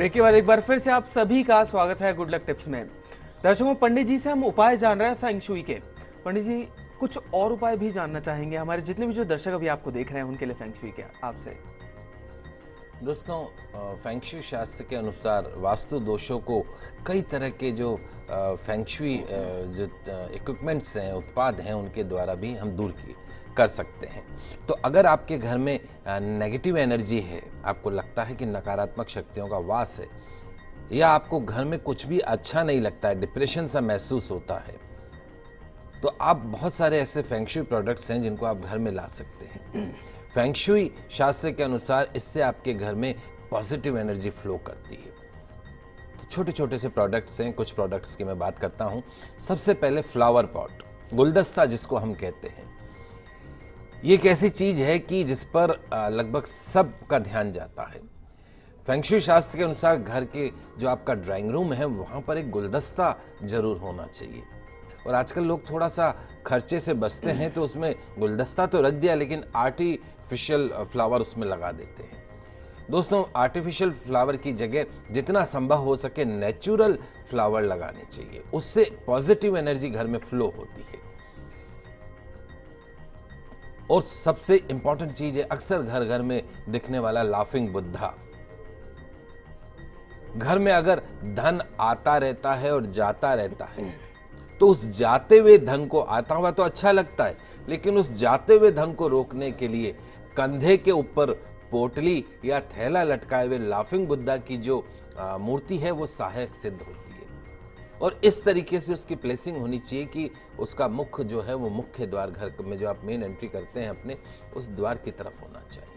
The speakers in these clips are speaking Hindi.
ब्रेक के बाद एक बार फिर से आप सभी का स्वागत है गुड लक टिप्स में। दर्शकों, पंडित जी से हम उपाय जान रहे हैं फेंग शुई के। पंडित जी, कुछ और उपाय भी जानना चाहेंगे हमारे जितने भी जो दर्शक अभी आपको देख रहे हैं उनके लिए फेंग शुई के आपसे। दोस्तों, फेंग शुई शास्त्र के अनुसार वास्तु दोषों को कई तरह के जो फेंग शुई जो इक्विपमेंट्स हैं, उत्पाद हैं, उनके द्वारा भी हम दूर कर सकते हैं। तो अगर आपके घर में नेगेटिव एनर्जी है, आपको लगता है कि नकारात्मक शक्तियों का वास है, या आपको घर में कुछ भी अच्छा नहीं लगता है, डिप्रेशन सा महसूस होता है, तो आप बहुत सारे ऐसे फेंग शुई प्रोडक्ट्स हैं जिनको आप घर में ला सकते हैं। फेंग शुई शास्त्र के अनुसार इससे आपके घर में पॉजिटिव एनर्जी फ्लो करती है। तो छोटे छोटे से प्रोडक्ट्स हैं, कुछ प्रोडक्ट्स की मैं बात करता हूं। सबसे पहले फ्लावर पॉट, गुलदस्ता जिसको हम कहते हैं। ये एक ऐसी चीज है कि जिस पर लगभग सबका ध्यान जाता है। फेंग शुई शास्त्र के अनुसार घर के जो आपका ड्राइंग रूम है वहां पर एक गुलदस्ता जरूर होना चाहिए। और आजकल लोग थोड़ा सा खर्चे से बचते हैं, तो उसमें गुलदस्ता तो रख दिया लेकिन आर्टिफिशियल फ्लावर उसमें लगा देते हैं। दोस्तों, आर्टिफिशियल फ्लावर की जगह जितना संभव हो सके नेचुरल फ्लावर लगाने चाहिए। उससे पॉजिटिव एनर्जी घर में फ्लो होती है। और सबसे इंपॉर्टेंट चीज है, अक्सर घर घर में दिखने वाला लाफिंग बुद्धा। घर में अगर धन आता रहता है और जाता रहता है, तो उस जाते हुए धन को, आता हुआ तो अच्छा लगता है, लेकिन उस जाते हुए धन को रोकने के लिए कंधे के ऊपर पोटली या थैला लटकाए हुए लाफिंग बुद्धा की जो मूर्ति है वो सहायक सिद्ध होती है। और इस तरीके से उसकी प्लेसिंग होनी चाहिए कि उसका मुख जो है वो मुख्य द्वार, घर में जो आप मेन एंट्री करते हैं अपने, उस द्वार की तरफ होना चाहिए।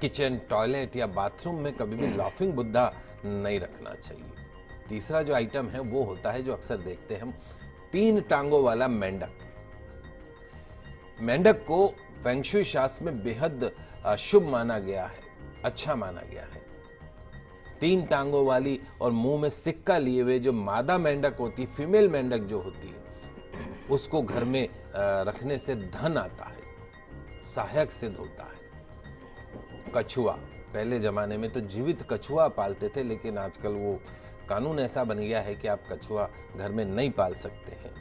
किचन, टॉयलेट या बाथरूम में कभी भी लाफिंग बुद्धा नहीं रखना चाहिए। तीसरा जो आइटम है वो होता है, जो अक्सर देखते हैं हम, 3 टांगों वाला मेंढक। मेंढक को फेंग शुई शास्त्र में बेहद शुभ माना गया है, अच्छा माना गया है। 3 टांगों वाली और मुंह में सिक्का लिए हुए जो मादा मेंढक होती, फीमेल मेंढक जो होती है, उसको घर में रखने से धन आता है, सहायक सिद्ध होता है। कछुआ, पहले जमाने में तो जीवित कछुआ पालते थे, लेकिन आजकल वो कानून ऐसा बन गया है कि आप कछुआ घर में नहीं पाल सकते हैं।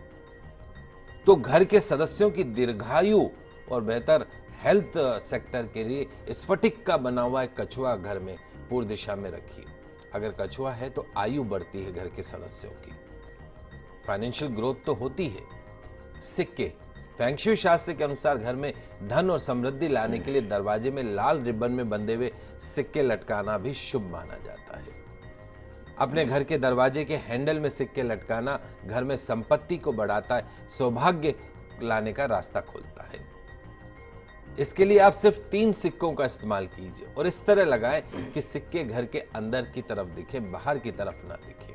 तो घर के सदस्यों की दीर्घायु और बेहतर हेल्थ सेक्टर के लिए स्फटिक का बना हुआ एक कछुआ घर में पूर्व दिशा में रखिए। अगर कछुआ है तो आयु बढ़ती है घर के सदस्यों की, फाइनेंशियल ग्रोथ तो होती है। सिक्के, फेंग शुई शास्त्र के अनुसार घर में धन और समृद्धि लाने के लिए दरवाजे में लाल रिबन में बंधे हुए सिक्के लटकाना भी शुभ माना जाता है। अपने घर के दरवाजे के हैंडल में सिक्के लटकाना घर में संपत्ति को बढ़ाता है, सौभाग्य लाने का रास्ता खोलता है। इसके लिए आप सिर्फ 3 सिक्कों का इस्तेमाल कीजिए और इस तरह लगाएं कि सिक्के घर के अंदर की तरफ दिखे, बाहर की तरफ ना दिखे।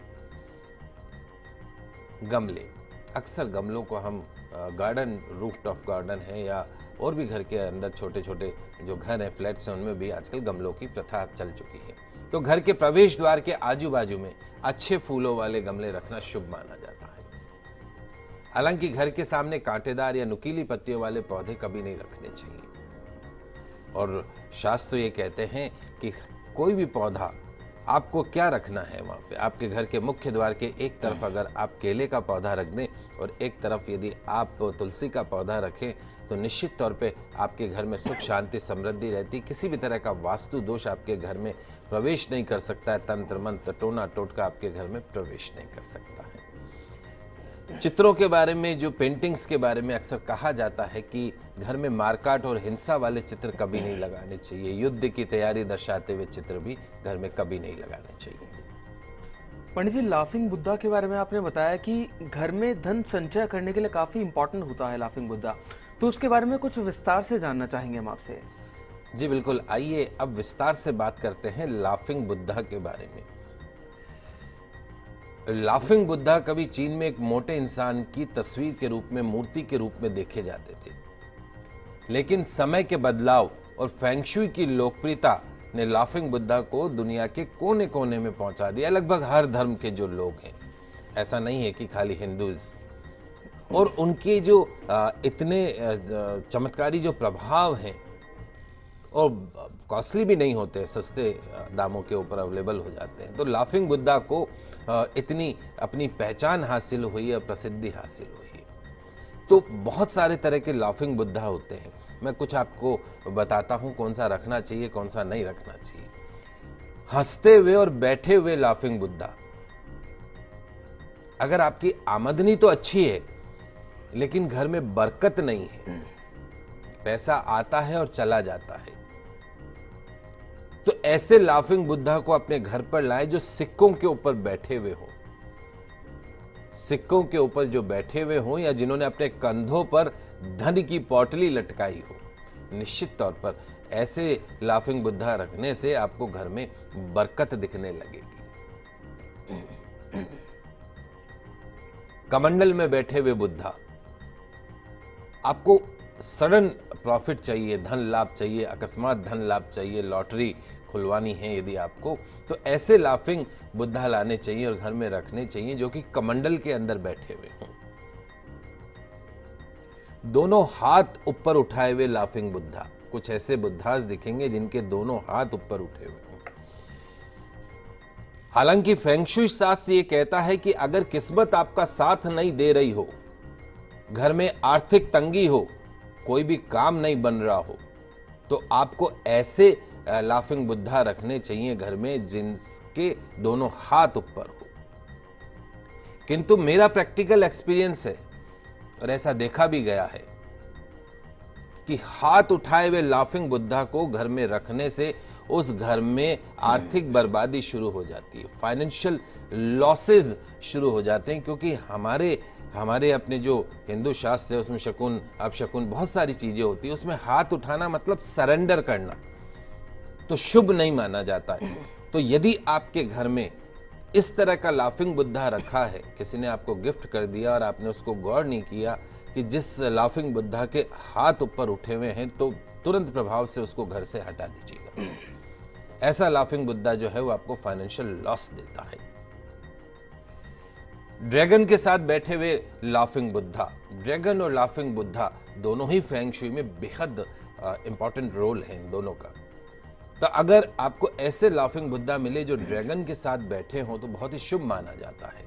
गमले, अक्सर गमलों को हम गार्डन, रूफटॉप गार्डन है या और भी घर के अंदर छोटे छोटे जो घर हैं, फ्लैट्स हैं, उनमें भी आजकल गमलों की प्रथा चल चुकी है। तो घर के प्रवेश द्वार के आजू बाजू में अच्छे फूलों वाले गमले रखना शुभ माना जाता है। हालांकि घर के सामने कांटेदार या नुकीली पत्तियों वाले पौधे कभी नहीं रखने चाहिए। और शास्त्र ये कहते हैं कि कोई भी पौधा, आपको क्या रखना है वहां पे, आपके घर के मुख्य द्वार के एक तरफ अगर आप केले का पौधा रख दें और एक तरफ यदि आप तुलसी का पौधा रखें, तो निश्चित तौर पे आपके घर में सुख, शांति, समृद्धि रहती। किसी भी तरह का वास्तु दोष आपके घर में प्रवेश नहीं कर सकता है। तंत्र मंत्र, टोना टोटका आपके घर में प्रवेश नहीं कर सकता है। चित्रों के बारे में, जो पेंटिंग्स के बारे में अक्सर कहा जाता है कि घर में मारकाट और हिंसा वाले चित्र कभी नहीं लगाने चाहिए। युद्ध की तैयारी दर्शाते हुए चित्र भी घर में कभी नहीं लगाने चाहिए। पंडित जी, लाफिंग बुद्धा के बारे में आपने बताया कि घर में धन संचय करने के लिए काफी इंपॉर्टेंट होता है लाफिंग बुद्धा, तो उसके बारे में कुछ विस्तार से जानना चाहेंगे हम आपसे। जी बिल्कुल, आइए अब विस्तार से बात करते हैं लाफिंग बुद्धा के बारे में। लाफिंग बुद्धा कभी चीन में एक मोटे इंसान की तस्वीर के रूप में, मूर्ति के रूप में देखे जाते थे, लेकिन समय के बदलाव और फेंग शुई की लोकप्रियता ने लाफिंग बुद्धा को दुनिया के कोने कोने में पहुंचा दिया। लगभग हर धर्म के जो लोग हैं, ऐसा नहीं है कि खाली हिंदूज, और उनके जो इतने चमत्कारी जो प्रभाव हैं और कॉस्टली भी नहीं होते, सस्ते दामों के ऊपर अवेलेबल हो जाते हैं। तो लाफिंग बुद्धा को इतनी अपनी पहचान हासिल हुई और प्रसिद्धि हासिल हुई। तो बहुत सारे तरह के लाफिंग बुद्धा होते हैं। मैं कुछ आपको बताता हूं कौन सा रखना चाहिए, कौन सा नहीं रखना चाहिए। हंसते हुए और बैठे हुए लाफिंग बुद्धा। अगर आपकी आमदनी तो अच्छी है लेकिन घर में बरकत नहीं है, पैसा आता है और चला जाता है, तो ऐसे लाफिंग बुद्धा को अपने घर पर लाएं जो सिक्कों के ऊपर बैठे हुए हो। सिक्कों के ऊपर जो बैठे हुए हों या जिन्होंने अपने कंधों पर धन की पोटली लटकाई हो। निश्चित तौर पर ऐसे लाफिंग बुद्धा रखने से आपको घर में बरकत दिखने लगेगी। कमंडल में बैठे हुए बुद्धा। आपको सडन प्रॉफिट चाहिए, धन लाभ चाहिए, अकस्मात धन लाभ चाहिए, लॉटरी खुलवानी है यदि आपको, तो ऐसे लाफिंग बुद्धा लाने चाहिए और घर में रखने चाहिए जो कि कमंडल के अंदर बैठे हुए हों। दोनों हाथ ऊपर उठाए हुए लाफिंग बुद्धा। कुछ ऐसे बुद्धास दिखेंगे जिनके दोनों हाथ ऊपर उठे हुए हों। हालांकि फेंगशुई शास्त्र ये कहता है कि अगर किस्मत आपका साथ नहीं दे रही हो, घर में आर्थिक तंगी हो, कोई भी काम नहीं बन रहा हो, तो आपको ऐसे लाफिंग बुद्धा रखने चाहिए घर में जिनके दोनों हाथ ऊपर हो। किंतु मेरा प्रैक्टिकल एक्सपीरियंस है और ऐसा देखा भी गया है कि हाथ उठाए हुए लाफिंग बुद्धा को घर में रखने से उस घर में आर्थिक बर्बादी शुरू हो जाती है, फाइनेंशियल लॉसेस शुरू हो जाते हैं। क्योंकि हमारे अपने जो हिंदू शास्त्र है उसमें शकुन अपशकुन बहुत सारी चीजें होती है, उसमें हाथ उठाना मतलब सरेंडर करना, तो शुभ नहीं माना जाता है। तो यदि आपके घर में इस तरह का लाफिंग बुद्धा रखा है, किसी ने आपको गिफ्ट कर दिया और आपने उसको गौर नहीं किया कि जिस लाफिंग बुद्धा के हाथ ऊपर उठे हुए हैं, तो तुरंत प्रभाव से उसको घर से हटा दीजिएगा। ऐसा लाफिंग बुद्धा जो है वो आपको फाइनेंशियल लॉस देता है। ड्रैगन के साथ बैठे हुए लाफिंग बुद्धा। ड्रैगन और लाफिंग बुद्धा दोनों ही फेंग शुई में बेहद इंपॉर्टेंट रोल है इन दोनों का। तो अगर आपको ऐसे लाफिंग बुद्धा मिले जो ड्रैगन के साथ बैठे हों तो बहुत ही शुभ माना जाता है।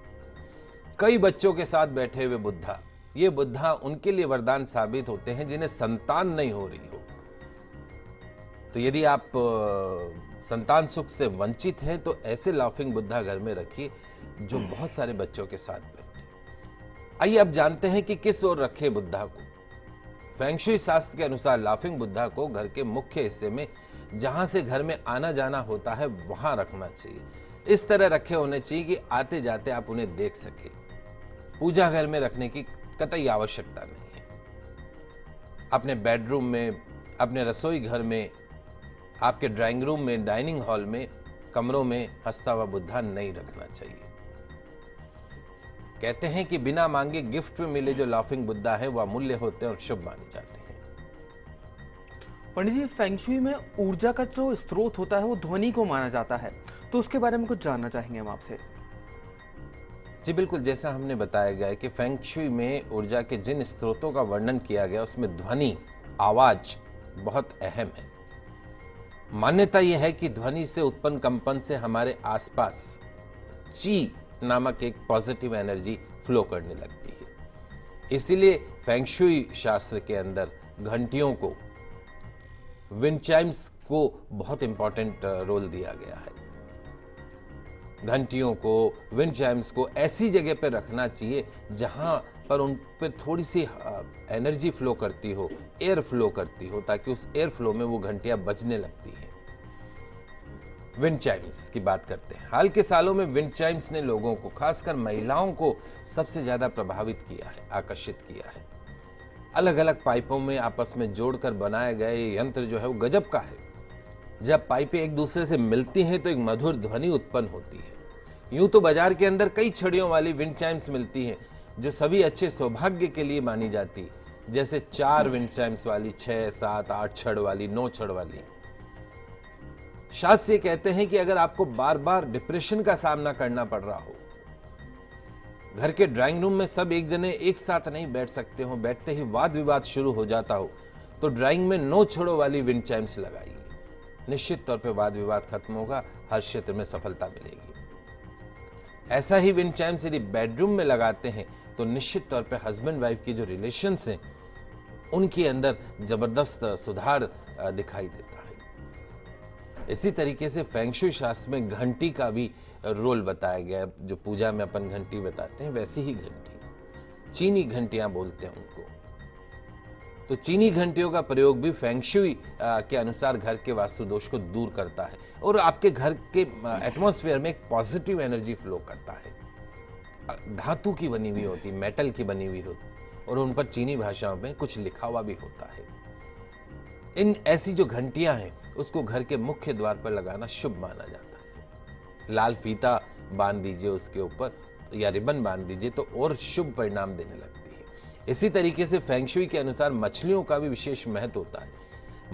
कई बच्चों के साथ बैठे हुए बुद्धा, ये बुद्धा उनके लिए वरदान साबित होते हैं जिन्हें संतान नहीं हो रही हो। तो यदि आप संतान सुख से वंचित हैं तो ऐसे लाफिंग बुद्धा घर में रखिए जो बहुत सारे बच्चों के साथ बैठे। आइए अब जानते हैं कि किस ओर रखे बुद्धा को। फेंग शुई शास्त्र के अनुसार लाफिंग बुद्धा को घर के मुख्य हिस्से में, जहां से घर में आना जाना होता है, वहां रखना चाहिए। इस तरह रखे होने चाहिए कि आते जाते आप उन्हें देख सके। पूजा घर में रखने की कतई आवश्यकता नहीं है। अपने बेडरूम में, अपने रसोई घर में, आपके ड्राइंग रूम में, डाइनिंग हॉल में, कमरों में हंसता हुआ बुद्धा नहीं रखना चाहिए। कहते हैं कि बिना मांगे गिफ्ट में मिले जो लाफिंग बुद्धा है वह अमूल्य होते हैं और शुभ माने जाते हैं। पंडित जी, फेंग शुई में ऊर्जा का जो स्रोत होता है वो ध्वनि को माना जाता है, तो उसके बारे में कुछ जानना चाहेंगे हम आपसे। जी बिल्कुल, जैसा हमने बताया गया है कि फेंग शुई में ऊर्जा के जिन स्रोतों का वर्णन किया गया उसमें ध्वनि, आवाज बहुत अहम है। मान्यता यह है कि ध्वनि से उत्पन्न कंपन से हमारे आसपास ची नामक एक पॉजिटिव एनर्जी फ्लो करने लगती है। इसीलिए फेंग शुई शास्त्र के अंदर घंटियों को, विंड चाइम्स को बहुत इंपॉर्टेंट रोल दिया गया है। घंटियों को, विंड चाइम्स को ऐसी जगह पर रखना चाहिए जहां पर उन पर थोड़ी सी एनर्जी फ्लो करती हो, एयर फ्लो करती हो, ताकि उस एयर फ्लो में वो घंटियां बजने लगती हैं। विंड चाइम्स की बात करते हैं। हाल के सालों में विंड चाइम्स ने लोगों को, खासकर महिलाओं को सबसे ज्यादा प्रभावित किया है, आकर्षित किया है। अलग अलग पाइपों में आपस में जोड़कर बनाए गए यंत्र जो है वो गजब का है। जब पाइपें एक दूसरे से मिलती हैं तो एक मधुर ध्वनि उत्पन्न होती है। यूं तो बाजार के अंदर कई छड़ियों वाली विंड चाइम्स मिलती हैं जो सभी अच्छे सौभाग्य के लिए मानी जाती, जैसे 4 विंड चाइम्स वाली, 6, 7, 8 छड़ वाली, 9 छड़ वाली। शास्त्र ये कहते हैं कि अगर आपको बार बार डिप्रेशन का सामना करना पड़ रहा हो, घर के ड्राइंग रूम में सब एक जने एक साथ नहीं बैठ सकते हो, बैठते ही वाद विवाद शुरू हो जाता हो, तो ड्राइंग में 9 छड़ों वाली विंड चाइम्स लगाइए। निश्चित तौर पे वाद विवाद खत्म होगा, हर क्षेत्र में सफलता मिलेगी। ऐसा ही विंड चाइम्स यदि बेडरूम में लगाते हैं तो निश्चित तौर पे हस्बैंड वाइफ की जो रिलेशंस हैं उनके अंदर जबरदस्त सुधार दिखाई देता है। इसी तरीके से फेंग शुई शास्त्र में घंटी का भी रोल बताया गया है। जो पूजा में अपन घंटी बताते हैं वैसी ही घंटी, चीनी घंटियां बोलते हैं उनको। तो चीनी घंटियों का प्रयोग भी फेंग शुई के अनुसार घर के वास्तु दोष को दूर करता है और आपके घर के एटमॉस्फेयर में एक पॉजिटिव एनर्जी फ्लो करता है। धातु की बनी हुई होती, मेटल की बनी हुई होती और उन पर चीनी भाषाओं में कुछ लिखा हुआ भी होता है। इन ऐसी जो घंटियां हैं उसको घर के मुख्य द्वार पर लगाना शुभ माना जाता है। लाल फीता बांध दीजिए उसके ऊपर या रिबन बांध दीजिए तो और शुभ परिणाम देने लगती है। इसी तरीके से फेंग शुई के अनुसार मछलियों का भी विशेष महत्व होता है।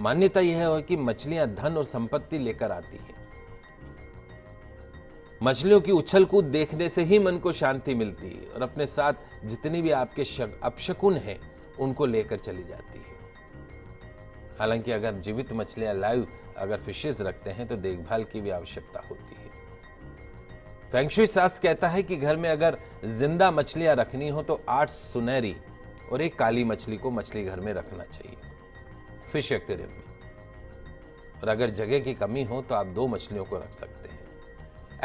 मान्यता यह है कि मछलियां धन और संपत्ति लेकर आती हैं। मछलियों की उछल कूद देखने से ही मन को शांति मिलती है और अपने साथ जितनी भी आपके अपशकुन हैं उनको लेकर चली जाती है। हालांकि अगर जीवित मछलियां लाइव अगर फिशेस रखते हैं तो देखभाल की भी आवश्यकता होती है। फेंग शुई शास्त्र कहता है कि घर में अगर जिंदा मछलियां रखनी हो तो 8 सुनहरी और 1 काली मछली को मछली घर में रखना चाहिए फिश एक्वेरियम में। और अगर जगह की कमी हो तो आप 2 मछलियों को रख सकते हैं।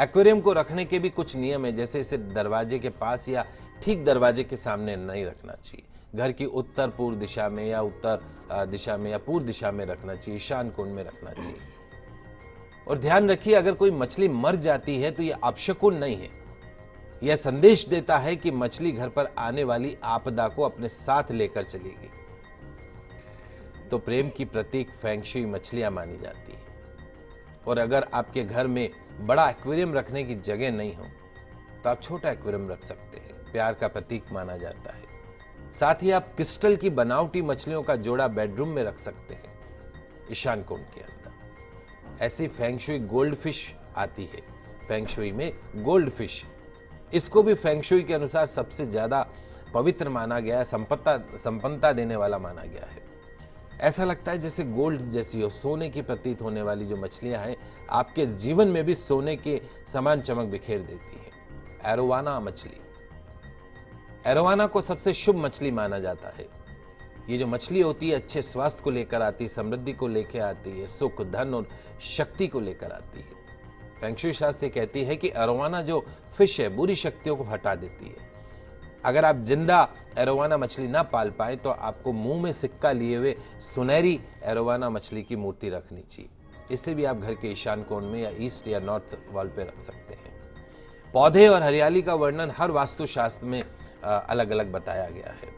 एक्वेरियम को रखने के भी कुछ नियम है, जैसे इसे दरवाजे के पास या ठीक दरवाजे के सामने नहीं रखना चाहिए। घर की उत्तर पूर्व दिशा में या उत्तर दिशा में या पूर्व दिशा में रखना चाहिए, ईशान कोण में रखना चाहिए। और ध्यान रखिए अगर कोई मछली मर जाती है तो यह अपशकुन नहीं है, यह संदेश देता है कि मछली घर पर आने वाली आपदा को अपने साथ लेकर चलेगी। तो प्रेम की प्रतीक फेंग शुई मछलियां मानी जाती है। और अगर आपके घर में बड़ा एक्वेरियम रखने की जगह नहीं हो तो आप छोटा एक्वेरियम रख सकते हैं, प्यार का प्रतीक माना जाता है। साथ ही आप क्रिस्टल की बनावटी मछलियों का जोड़ा बेडरूम में रख सकते हैं ईशान कोण के अंदर। ऐसी फेंग शुई गोल्ड फिश आती है, फेंग शुई में गोल्ड फिश, इसको भी फेंग शुई के अनुसार सबसे ज्यादा पवित्र माना गया है, संपन्नता देने वाला माना गया है। ऐसा लगता है जैसे गोल्ड जैसी हो, सोने की प्रतीत होने वाली जो मछलियां हैं आपके जीवन में भी सोने के समान चमक बिखेर देती है। एरोवाना मछली, एरोवाना को सबसे शुभ मछली माना जाता है। ये जो मछली होती है अच्छे स्वास्थ्य को लेकर आती है, समृद्धि को लेकर आती है, सुख धन और शक्ति को लेकर आती है। फेंग शुई शास्त्र कहती है कि एरोवाना जो फिश है बुरी शक्तियों को हटा देती है। अगर आप जिंदा एरोवाना मछली ना पाल पाए तो आपको मुंह में सिक्का लिए हुए सुनहरी एरोवाना मछली की मूर्ति रखनी चाहिए। इससे भी आप घर के ईशान कोण में या ईस्ट या नॉर्थ वॉल पे रख सकते हैं। पौधे और हरियाली का वर्णन हर वास्तुशास्त्र में अलग अलग बताया गया है।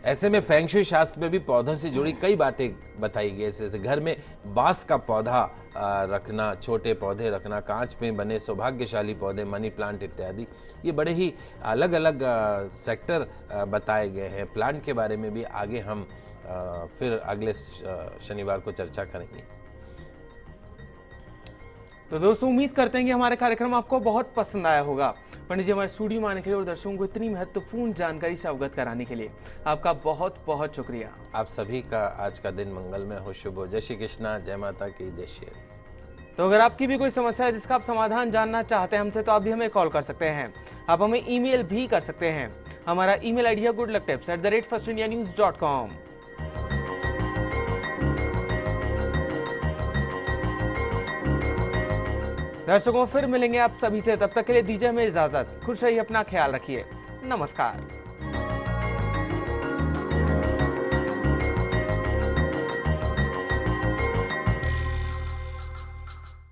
ऐसे में फेंग शुई शास्त्र में भी पौधों से जुड़ी कई बातें बताई गई, जैसे घर में बांस का पौधा रखना, छोटे पौधे रखना, कांच में बने सौभाग्यशाली पौधे, मनी प्लांट इत्यादि। ये बड़े ही अलग अलग सेक्टर बताए गए हैं। प्लांट के बारे में भी आगे हम फिर अगले शनिवार को चर्चा करेंगे। तो दोस्तों उम्मीद करते हैं कि हमारे कार्यक्रम आपको बहुत पसंद आया होगा। पंडित जी हमारे स्टूडियो में आने के लिए और दर्शकों को इतनी महत्वपूर्ण जानकारी से अवगत कराने के लिए आपका बहुत बहुत शुक्रिया। आप सभी का आज का दिन मंगलमय हो, शुभ हो। जय श्री कृष्णा, जय माता की, जय श्री हरि। तो अगर आपकी भी कोई समस्या है जिसका आप समाधान जानना चाहते हैं हमसे तो आप भी हमें कॉल कर सकते हैं। आप हमें ईमेल भी कर सकते हैं। हमारा ईमेल आईडी है goodlucktips@firstindianews.com। दर्शकों फिर मिलेंगे आप सभी से, तब तक के लिए दीजिए हमें इजाजत। खुश रहिए, अपना ख्याल रखिए। नमस्कार।